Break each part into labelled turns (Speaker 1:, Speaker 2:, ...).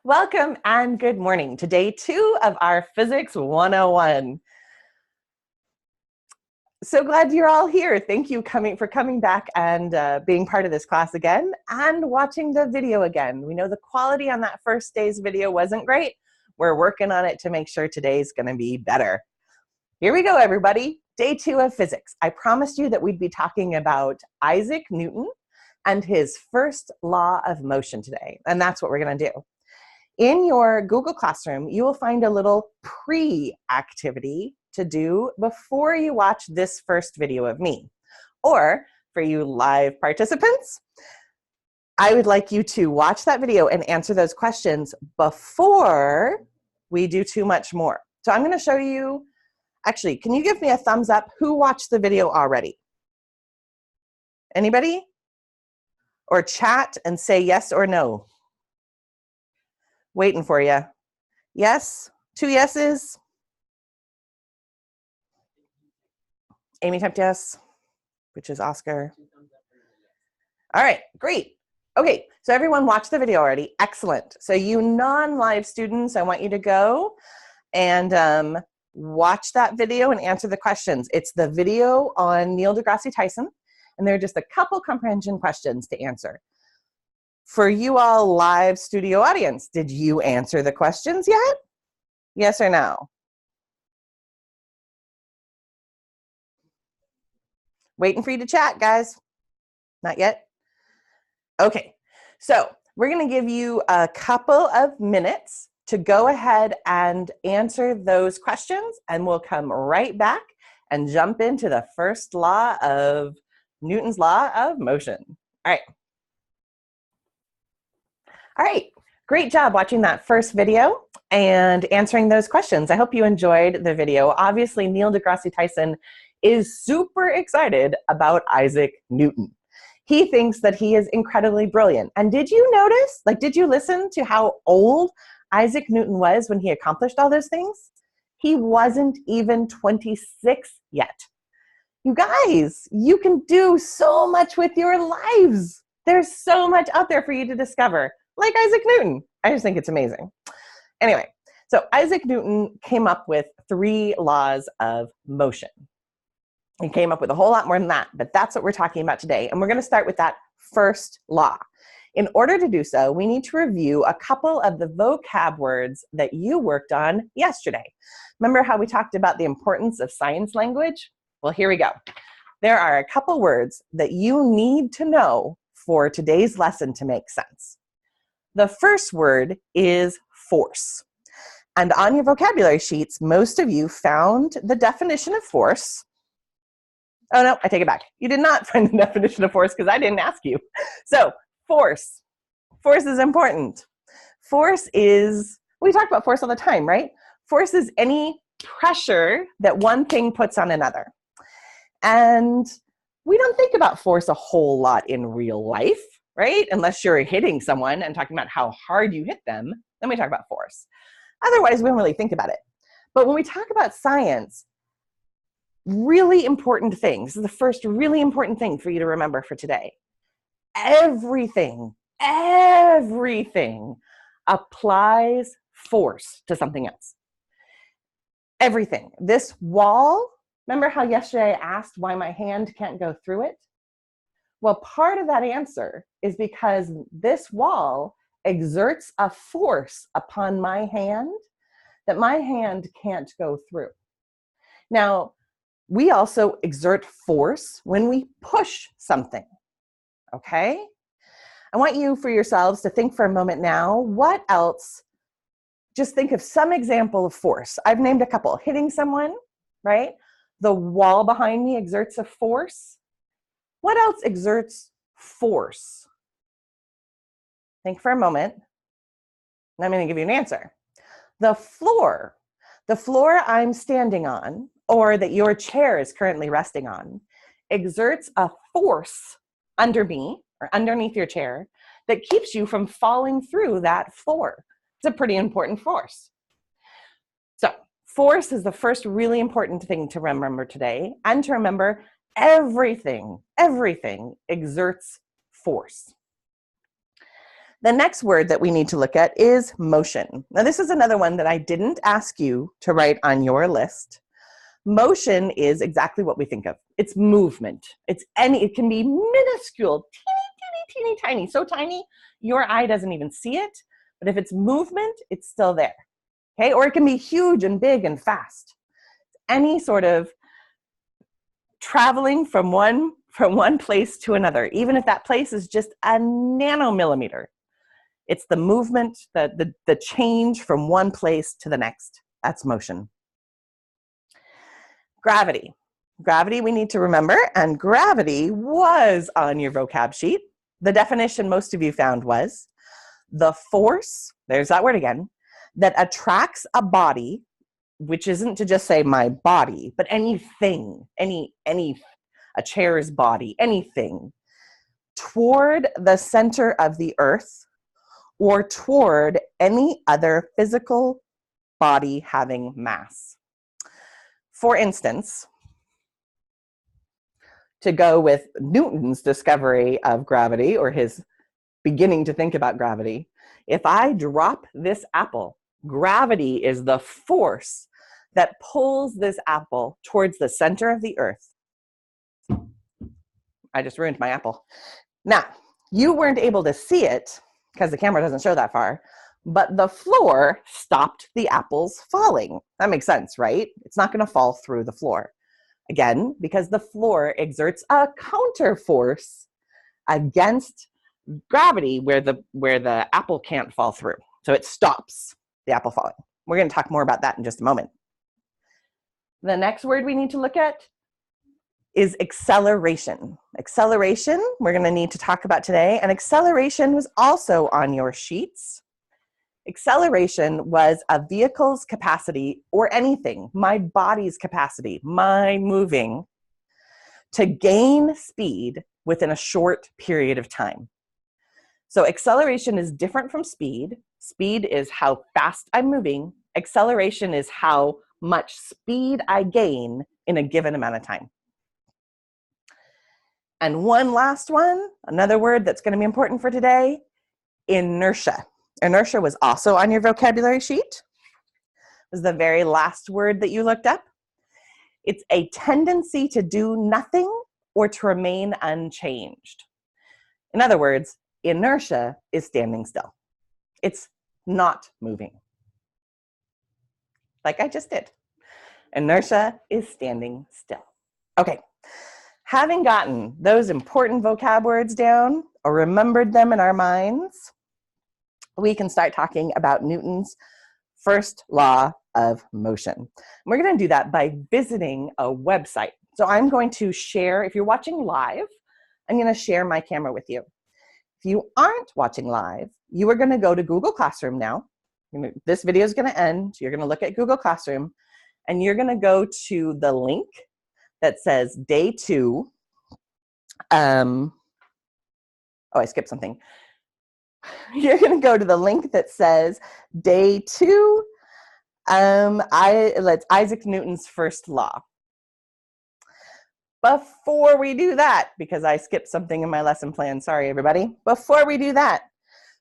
Speaker 1: Welcome and good morning to day 2 of our Physics 101. So glad you're all here. Thank you for coming back and being part of this class again and watching the video again. We know the quality on that first day's video wasn't great. We're working on it to make sure today's going to be better. Here we go, everybody. Day 2 of physics. I promised you that we'd be talking about Isaac Newton and his first law of motion today, and that's what we're going to do. In your Google Classroom, you will find a little pre-activity to do before you watch this first video of me. Or for you live participants, I would like you to watch that video and answer those questions before we do too much more. So I'm going to show you, actually, can you give me a thumbs up who watched the video already? Anybody? Or chat and say yes or no. Waiting for you. Yes? 2 yeses? Amy typed yes, which is Oscar. All right, great. Okay, so everyone watched the video already. Excellent. So you non-live students, I want you to go and watch that video and answer the questions. It's the video on Neil deGrasse Tyson, and there are just a couple comprehension questions to answer. For you all live studio audience, did you answer the questions yet? Yes or no? Waiting for you to chat, guys. Not yet? Okay, so we're going to give you a couple of minutes to go ahead and answer those questions, and we'll come right back and jump into the first law of Newton's law of motion. All right. All right, great job watching that first video and answering those questions. I hope you enjoyed the video. Obviously, Neil deGrasse Tyson is super excited about Isaac Newton. He thinks that he is incredibly brilliant. And did you notice, did you listen to how old Isaac Newton was when he accomplished all those things? He wasn't even 26 yet. You guys, you can do so much with your lives. There's so much out there for you to discover. Like Isaac Newton. I just think it's amazing. Anyway, so Isaac Newton came up with 3 laws of motion. He came up with a whole lot more than that, but that's what we're talking about today. And we're going to start with that first law. In order to do so, we need to review a couple of the vocab words that you worked on yesterday. Remember how we talked about the importance of science language? Well, here we go. There are a couple words that you need to know for today's lesson to make sense. The first word is force. And on your vocabulary sheets, most of you found the definition of force. Oh, no, I take it back. You did not find the definition of force because I didn't ask you. So, force. Force is important. Force is, we talk about force all the time, right? Force is any pressure that one thing puts on another. And we don't think about force a whole lot in real life, right? Unless you're hitting someone and talking about how hard you hit them, then we talk about force. Otherwise, we don't really think about it. But when we talk about science, really important thing, this is the first really important thing for you to remember for today. Everything applies force to something else. Everything. This wall, remember how yesterday I asked why my hand can't go through it? Well, part of that answer is because this wall exerts a force upon my hand that my hand can't go through. Now, we also exert force when we push something, okay? I want you for yourselves to think for a moment now, what else? Just think of some example of force. I've named a couple. Hitting someone, right? The wall behind me exerts a force. What else exerts force? Think for a moment, and I'm going to give you an answer. The floor I'm standing on, or that your chair is currently resting on, exerts a force under me, or underneath your chair, that keeps you from falling through that floor. It's a pretty important force. So, force is the first really important thing to remember today, and to remember everything exerts force. The next word that we need to look at is motion. Now, this is another one that I didn't ask you to write on your list. Motion is exactly what we think of. It's movement. It can be minuscule, teeny tiny, so tiny your eye doesn't even see it. But if it's movement, it's still there. Okay? Or it can be huge and big and fast. Any sort of traveling from one place to another, even if that place is just a nanomillimeter. It's the movement, the change from one place to the next. That's motion. Gravity. Gravity we need to remember, and gravity was on your vocab sheet. The definition most of you found was the force, there's that word again, that attracts a body, which isn't to just say my body, but anything, a chair's body, anything, toward the center of the earth or toward any other physical body having mass. For instance, to go with Newton's discovery of gravity, or his beginning to think about gravity, if I drop this apple, gravity is the force that pulls this apple towards the center of the earth. I just ruined my apple. Now, you weren't able to see it because the camera doesn't show that far, but the floor stopped the apples falling. That makes sense, right? It's not going to fall through the floor. Again, because the floor exerts a counter force against gravity where the apple can't fall through. So it stops the apple falling. We're going to talk more about that in just a moment. The next word we need to look at is acceleration. Acceleration, we're going to need to talk about today, and acceleration was also on your sheets. Acceleration was a vehicle's capacity, or anything, my body's capacity, my moving, to gain speed within a short period of time. So acceleration is different from speed. Speed is how fast I'm moving. Acceleration is how much speed I gain in a given amount of time. And one last one, another word that's going to be important for today, inertia. Inertia was also on your vocabulary sheet. It was the very last word that you looked up. It's a tendency to do nothing or to remain unchanged. In other words, inertia is standing still. It's not moving. Like I just did. Inertia is standing still. Okay. Having gotten those important vocab words down or remembered them in our minds, we can start talking about Newton's first law of motion. We're going to do that by visiting a website. So I'm going to share, if you're watching live, I'm going to share my camera with you. If you aren't watching live, you are going to go to Google Classroom now. This video is going to end. You're going to look at Google Classroom, and you're going to go to the link that says day 2. Oh, I skipped something. You're going to go to the link that says day 2. It's Isaac Newton's first law. Before we do that, because I skipped something in my lesson plan, sorry everybody. Before we do that,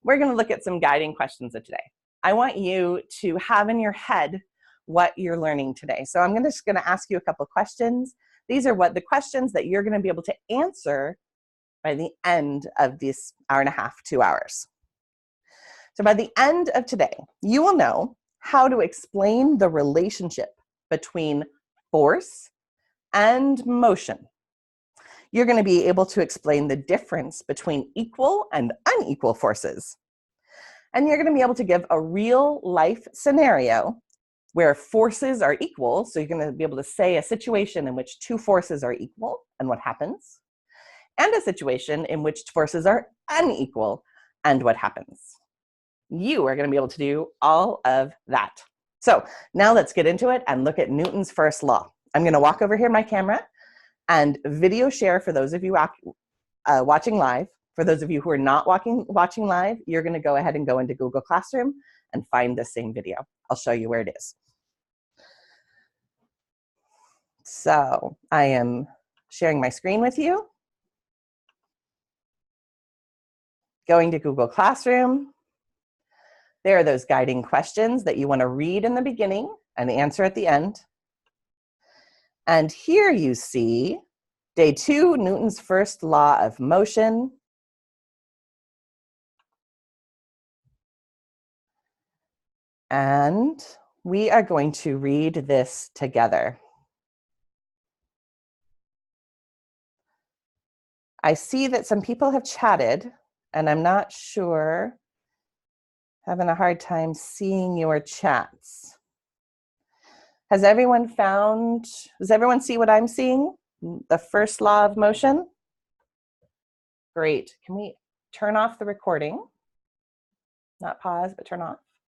Speaker 1: we're going to look at some guiding questions of today. I want you to have in your head what you're learning today. So I'm just going to ask you a couple of questions. These are the questions that you're going to be able to answer by the end of this hour and a half, 2 hours. So by the end of today, you will know how to explain the relationship between force and motion. You're going to be able to explain the difference between equal and unequal forces. And you're going to be able to give a real life scenario where forces are equal. So you're going to be able to say a situation in which two forces are equal and what happens, and a situation in which forces are unequal and what happens. You are going to be able to do all of that. So now let's get into it and look at Newton's first law. I'm going to walk over here my camera and video share for those of you watching live. For those of you who are not watching live, you're going to go ahead and go into Google Classroom and find the same video. I'll show you where it is. So I am sharing my screen with you. going to Google Classroom. There are those guiding questions that you want to read in the beginning and answer at the end. And here you see day 2, Newton's first law of motion. And we are going to read this together. I see that some people have chatted, and I'm not sure, having a hard time seeing your chats. Does everyone see what I'm seeing? The first law of motion? Great. Can we turn off the recording? Not pause, but turn off.